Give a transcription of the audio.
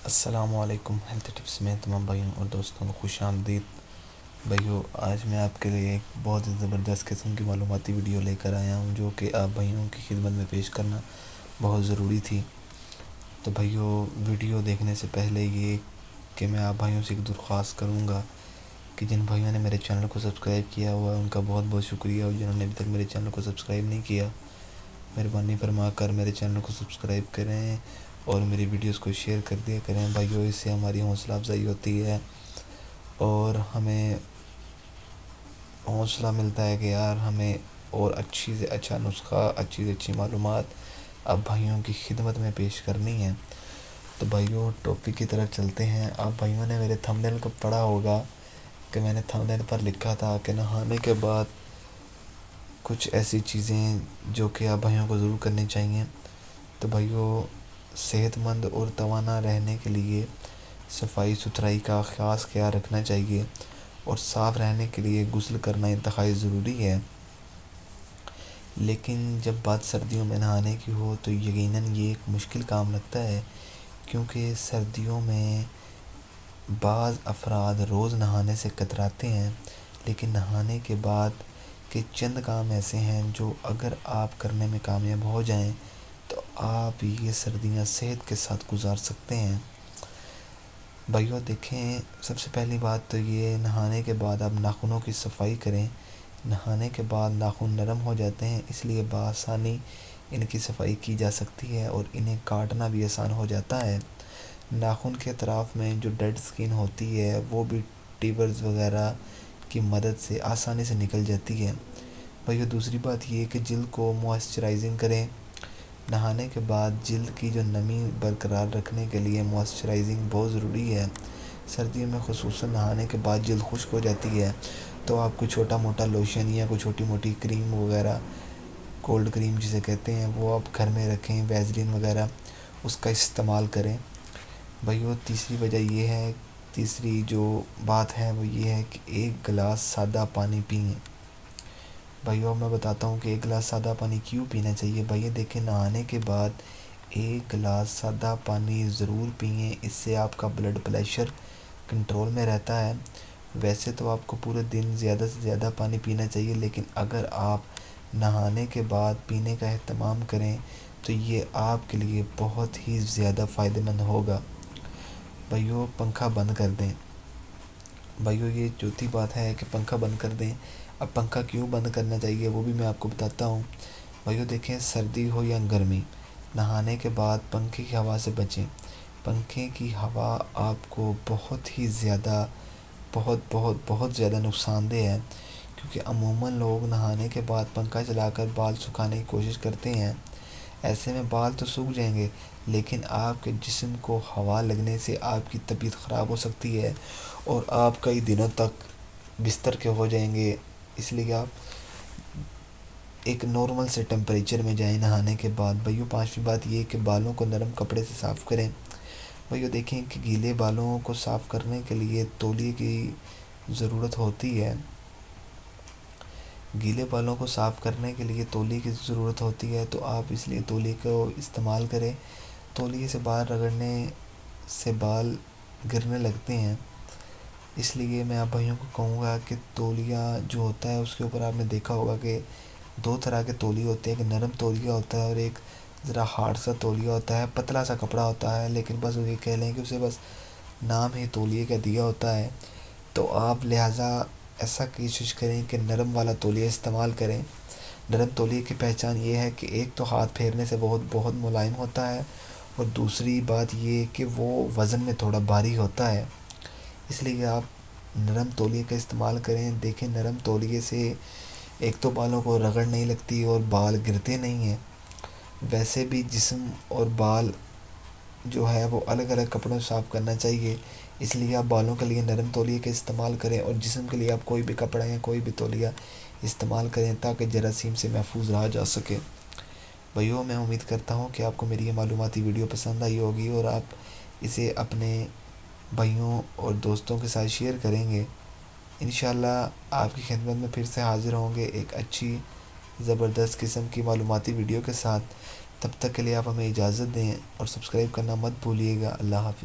السلام علیکم۔ Health tips میں تمام بھائیوں اور دوستوں کو خوش آمدید۔ بھائیوں، آج میں آپ کے لیے ایک بہت ہی زبردست قسم کی معلوماتی ویڈیو لے کر آیا ہوں، جو کہ آپ بھائیوں کی خدمت میں پیش کرنا بہت ضروری تھی۔ تو بھائیوں، ویڈیو دیکھنے سے پہلے یہ کہ میں آپ بھائیوں سے ایک درخواست کروں گا کہ جن بھائیوں نے میرے چینل کو سبسکرائب کیا ہوا ہے ان کا بہت بہت شکریہ، اور جنہوں نے ابھی تک میرے چینل کو سبسکرائب نہیں کیا، مہربانی فرما کر میرے چینل کو سبسکرائب کریں اور میری ویڈیوز کو شیئر کر دیا کریں بھائیوں۔ اس سے ہماری حوصلہ افزائی ہوتی ہے اور ہمیں حوصلہ ملتا ہے کہ یار ہمیں اور اچھی سے اچھا نسخہ، اچھی سے اچھی معلومات اب بھائیوں کی خدمت میں پیش کرنی ہے۔ تو بھائیوں، ٹاپک کی طرف چلتے ہیں۔ آپ بھائیوں نے میرے تھمبنیل کو پڑھا ہوگا کہ میں نے تھمبنیل پر لکھا تھا کہ نہانے کے بعد کچھ ایسی چیزیں جو کہ آپ بھائیوں کو ضرور کرنی چاہیے۔ تو بھائیوں، صحت مند اور توانا رہنے کے لیے صفائی ستھرائی کا خاص خیال رکھنا چاہیے، اور صاف رہنے کے لیے غسل کرنا انتہائی ضروری ہے۔ لیکن جب بات سردیوں میں نہانے کی ہو تو یقیناً یہ ایک مشکل کام لگتا ہے، کیونکہ سردیوں میں بعض افراد روز نہانے سے کتراتے ہیں، لیکن نہانے کے بعد کے چند کام ایسے ہیں جو اگر آپ کرنے میں کامیاب ہو جائیں تو آپ یہ سردیاں صحت کے ساتھ گزار سکتے ہیں۔ بھائیوں دیکھیں، سب سے پہلی بات تو یہ، نہانے کے بعد آپ ناخنوں کی صفائی کریں۔ نہانے کے بعد ناخن نرم ہو جاتے ہیں، اس لیے بآسانی ان کی صفائی کی جا سکتی ہے اور انہیں کاٹنا بھی آسان ہو جاتا ہے۔ ناخن کے اطراف میں جو ڈیڈ سکن ہوتی ہے وہ بھی ٹیبرز وغیرہ کی مدد سے آسانی سے نکل جاتی ہے۔ بھائیو، دوسری بات یہ کہ جلد کو موئسچرائزنگ کریں۔ نہانے کے بعد جلد کی جو نمی برقرار رکھنے کے لیے موئسچرائزنگ بہت ضروری ہے۔ سردیوں میں خصوصاً نہانے کے بعد جلد خشک ہو جاتی ہے، تو آپ کوئی چھوٹا موٹا لوشن یا کوئی چھوٹی موٹی کریم وغیرہ، کولڈ کریم جسے کہتے ہیں، وہ آپ گھر میں رکھیں، ویزلین وغیرہ اس کا استعمال کریں۔ بھائیو، تیسری جو بات ہے وہ یہ ہے کہ ایک گلاس سادہ پانی پئیں۔ بھائیو، میں بتاتا ہوں کہ ایک گلاس سادہ پانی کیوں پینا چاہیے۔ بھائیو دیکھیں، نہانے کے بعد ایک گلاس سادہ پانی ضرور پئیں، اس سے آپ کا بلڈ پریشر کنٹرول میں رہتا ہے۔ ویسے تو آپ کو پورے دن زیادہ سے زیادہ پانی پینا چاہیے، لیکن اگر آپ نہانے کے بعد پینے کا اہتمام کریں تو یہ آپ کے لیے بہت ہی زیادہ فائدہ مند ہوگا۔ بھائیو، پنکھا بند کر دیں۔ بھائیو، یہ چوتھی بات ہے کہ پنکھا بند کر دیں۔ اب پنکھا کیوں بند کرنا چاہیے وہ بھی میں آپ کو بتاتا ہوں۔ بھائیو دیکھیں، سردی ہو یا گرمی، نہانے کے بعد پنکھے کی ہوا سے بچیں۔ پنکھے کی ہوا آپ کو بہت زیادہ نقصان دہ ہے، کیونکہ عموماً لوگ نہانے کے بعد پنکھا چلا کر بال سکھانے کی کوشش کرتے ہیں۔ ایسے میں بال تو سوکھ جائیں گے، لیکن آپ کے جسم کو ہوا لگنے سے آپ کی طبیعت خراب ہو سکتی ہے اور آپ کئی دنوں تک بستر کے ہو جائیں گے۔ اس لیے آپ ایک نارمل سے ٹیمپریچر میں جائیں نہانے کے بعد۔ بھائیو، پانچویں بات یہ کہ بالوں کو نرم کپڑے سے صاف کریں۔ بھائیو دیکھیں کہ گیلے بالوں کو صاف کرنے کے لیے تولیے کی ضرورت ہوتی ہے۔ گیلے بالوں کو صاف کرنے کے لیے تولیے کی ضرورت ہوتی ہے، تو آپ اس لیے تولیے کو استعمال کریں۔ تولیے سے بال رگڑنے سے بال گرنے لگتے ہیں، اس لیے میں آپ بھائیوں کو کہوں گا کہ تولیہ جو ہوتا ہے اس کے اوپر آپ نے دیکھا ہوگا کہ دو طرح کے تولیے ہوتے ہیں، ایک نرم تولیہ ہوتا ہے اور ایک ذرا ہارڈ سا تولیہ ہوتا ہے، پتلا سا کپڑا ہوتا ہے، لیکن بس وہ یہ کہہ لیں کہ اسے بس نام ہی تولیے کا دیا ہوتا ہے۔ تو آپ لہٰذا ایسا کوشش کریں کہ نرم والا تولیہ استعمال کریں۔ نرم تولیے کی پہچان یہ ہے کہ ایک تو ہاتھ پھیرنے سے بہت ملائم ہوتا ہے، اور دوسری بات یہ کہ وہ وزن میں تھوڑا بھاری ہوتا ہے، اس لیے آپ نرم تولیے کا استعمال کریں۔ دیکھیں، نرم تولیے سے ایک تو بالوں کو رگڑ نہیں لگتی اور بال گرتے نہیں ہیں۔ ویسے بھی جسم اور بال جو ہے وہ الگ الگ کپڑوں سے صاف کرنا چاہیے، اس لیے آپ بالوں کے لیے نرم تولیے کا استعمال کریں اور جسم کے لیے آپ کوئی بھی کپڑا یا کوئی بھی تولیہ استعمال کریں تاکہ جراثیم سے محفوظ رہا جا سکے۔ بھائیو، میں امید کرتا ہوں کہ آپ کو میری یہ معلوماتی ویڈیو پسند آئی ہوگی اور آپ اسے اپنے بھائیوں اور دوستوں کے ساتھ شیئر کریں گے۔ انشاءاللہ آپ کی خدمت میں پھر سے حاضر ہوں گے ایک اچھی زبردست قسم کی معلوماتی ویڈیو کے ساتھ۔ تب تک کے لیے آپ ہمیں اجازت دیں اور سبسکرائب کرنا مت بھولیے گا۔ اللہ حافظ۔